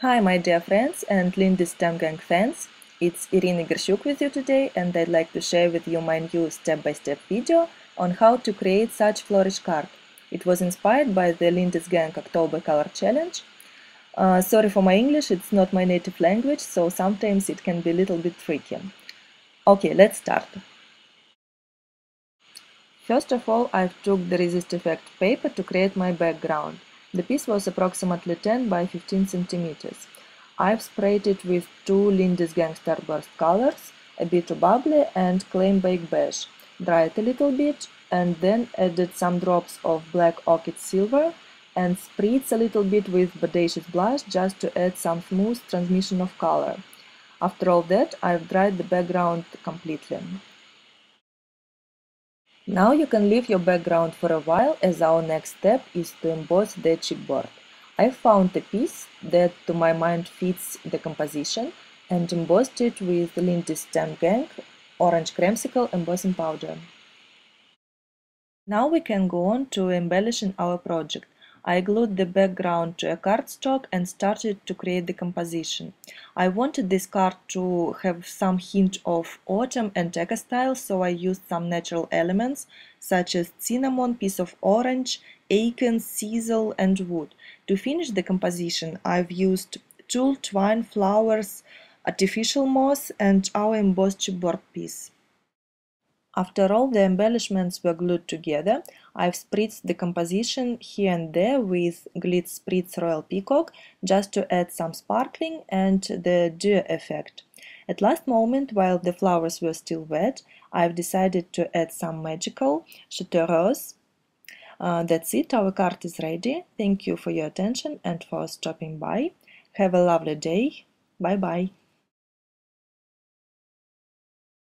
Hi my dear friends and Lindy STEM Gang fans, it's Irina Gershuk with you today, and I'd like to share with you my new step-by-step video on how to create such flourish card. It was inspired by the Lindy's Gang October Color Challenge. Sorry for my English, it's not my native language, so sometimes it can be a little bit tricky. Okay, let's start. First of all, I took the Resist Effect paper to create my background. The piece was approximately 10 by 15 centimeters. I've sprayed it with two Lindy's Gang Starburst colors, a bit of bubbly and Claim Bake Beige, dried a little bit, and then added some drops of Black Orchid Silver and spritz a little bit with Bodacious Blush just to add some smooth transmission of color. After all that, I've dried the background completely. Now you can leave your background for a while, as our next step is to emboss the chipboard. I found a piece that to my mind fits the composition and embossed it with Lindy's STEM Gang Orange Creamsicle embossing powder. Now we can go on to embellishing our project. I glued the background to a cardstock and started to create the composition. I wanted this card to have some hint of autumn and textile, so I used some natural elements such as cinnamon, piece of orange, acorns, sisal and wood. To finish the composition, I've used tulle, twine, flowers, artificial moss and our embossed chipboard piece. After all the embellishments were glued together, I've spritzed the composition here and there with Glitz Spritz Royal Peacock just to add some sparkling and the dew effect. At last moment, while the flowers were still wet, I've decided to add some magical Chateau Rose. That's it, our card is ready. Thank you for your attention and for stopping by. Have a lovely day. Bye bye.